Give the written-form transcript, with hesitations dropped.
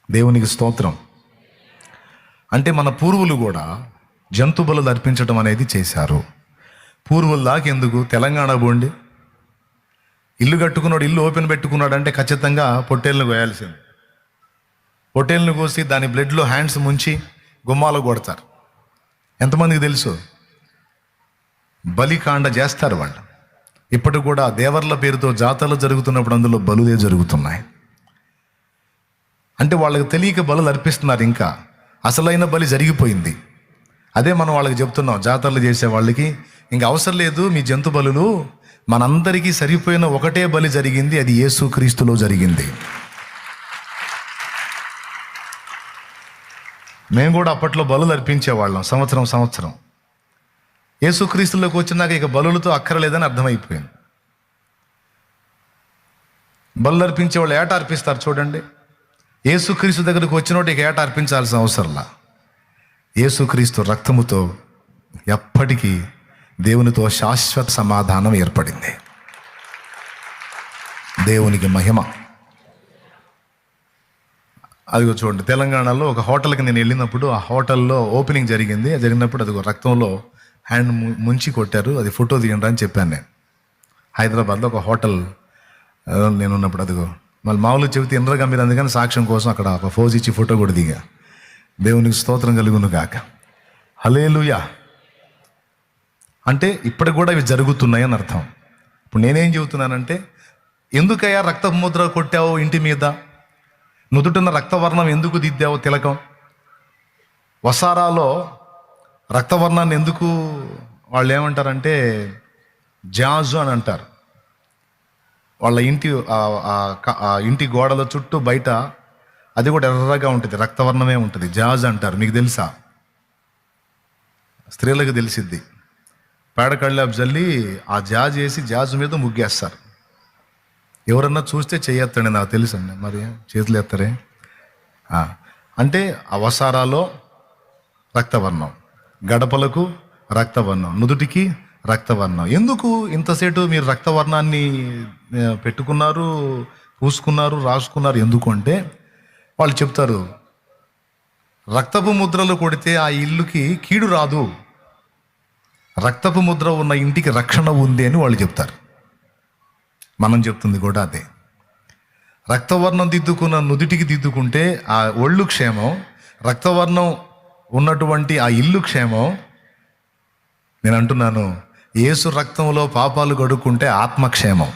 దేవునికి స్తోత్రం. అంటే మన పూర్వులు కూడా జంతు బలులు అర్పించడం అనేది చేశారు. పూర్వుల దాకా ఎందుకు? తెలంగాణ పోండి, ఇల్లు కట్టుకున్నాడు, ఇల్లు ఓపెన్ పెట్టుకున్నాడు అంటే ఖచ్చితంగా పొట్టేళ్ళను కోయాల్సింది. పొట్టేళ్ళను కోసి దాని బ్లడ్లో హ్యాండ్స్ ముంచి గుమ్మాలు కొడతారు. ఎంతమందికి తెలుసు? బలికాండ చేస్తారు వాళ్ళు. ఇప్పటికి కూడా దేవర్ల పేరుతో జాతరలు జరుగుతున్నప్పుడు అందులో బలులే జరుగుతున్నాయి. అంటే వాళ్ళకి తెలియక బలులు అర్పిస్తున్నారు. ఇంకా అసలైన బలి జరిగిపోయింది. అదే మనం వాళ్ళకి చెప్తున్నాం, జాతరలు చేసే వాళ్ళకి ఇంకా అవసరం లేదు మీ జంతు బలులు, మనందరికీ సరిపోయిన ఒకటే బలి జరిగింది, అది యేసుక్రీస్తులో జరిగింది. మేము కూడా అప్పట్లో బలులు అర్పించేవాళ్ళం సంవత్సరం. యేసుక్రీస్తులోకి వచ్చినాక ఇక బలులతో అక్కర్లేదని అర్థమైపోయింది. బలు అర్పించేవాళ్ళు ఏట అర్పిస్తారు చూడండి. యేసుక్రీస్తు దగ్గరకు వచ్చినోటి ఇక ఏట అర్పించాల్సిన అవసరంలా. యేసుక్రీస్తు రక్తముతో ఎప్పటికీ దేవునితో శాశ్వత సమాధానం ఏర్పడింది. దేవునికి మహిమ. అదిగో చూడండి, తెలంగాణలో ఒక హోటల్కి నేను వెళ్ళినప్పుడు ఆ హోటల్లో ఓపెనింగ్ జరిగినప్పుడు అదిగో రక్తంలో హ్యాండ్ ముంచి కొట్టారు. అది ఫోటో తీయండి అని చెప్పాను నేను. హైదరాబాద్లో ఒక హోటల్ నేను ఉన్నప్పుడు అదిగో మళ్ళీ మామూలుగా చెబితే ఇంద్రగా మీరు, అందుకని సాక్ష్యం కోసం అక్కడ ఒక ఫోజ్ ఇచ్చి ఫోటో కూడా దిగా. దేవునికి స్తోత్రం కలుగును గాక. హల్లెలూయా. అంటే ఇప్పటికి కూడా ఇవి జరుగుతున్నాయి అని అర్థం. ఇప్పుడు నేనేం చెబుతున్నానంటే, ఎందుకయ్యా రక్త ముద్ర కొట్టావు ఇంటి మీద, నుదుటిన రక్తవర్ణం ఎందుకు దిద్దావు తిలకం, వసారాలో రక్తవర్ణాన్ని ఎందుకు వాళ్ళు ఏమంటారంటే జాజు అని అంటారు. వాళ్ళ ఇంటి గోడల చుట్టూ బయట అది కూడా ఎర్రగా ఉంటుంది, రక్తవర్ణమే ఉంటుంది, జాజ్ అంటారు. మీకు తెలుసా? స్త్రీలకు తెలిసిద్ది. పేడకళ్ళాపు జల్లి ఆ జాజ్ వేసి జాజు మీద ముగ్గేస్తారు. ఎవరన్నా చూస్తే చేయొత్తండి, నాకు తెలుసు అండి. మరి చేతులు ఎత్తారే. అంటే అవసారాలో రక్తవర్ణం, గడపలకు రక్తవర్ణం, నుదుటికి రక్తవర్ణం. ఎందుకు ఇంతసేటు మీరు రక్తవర్ణాన్ని పెట్టుకున్నారు, పూసుకున్నారు, రాసుకున్నారు? ఎందుకు అంటే వాళ్ళు చెప్తారు, రక్తపు ముద్రలు కొడితే ఆ ఇల్లుకి కీడు రాదు, రక్తపు ముద్ర ఉన్న ఇంటికి రక్షణ ఉంది అని వాళ్ళు చెప్తారు. మనం చెప్తుంది కూడా అదే. రక్తవర్ణం దిద్దుకున్న నుదుటికి దిద్దుకుంటే ఆ ఒళ్ళు క్షేమం, రక్తవర్ణం ఉన్నటువంటి ఆ ఇల్లు క్షేమం. నేను అంటున్నాను, యేసు రక్తంలో పాపాలు కడుక్కుంటే ఆత్మక్షేమం.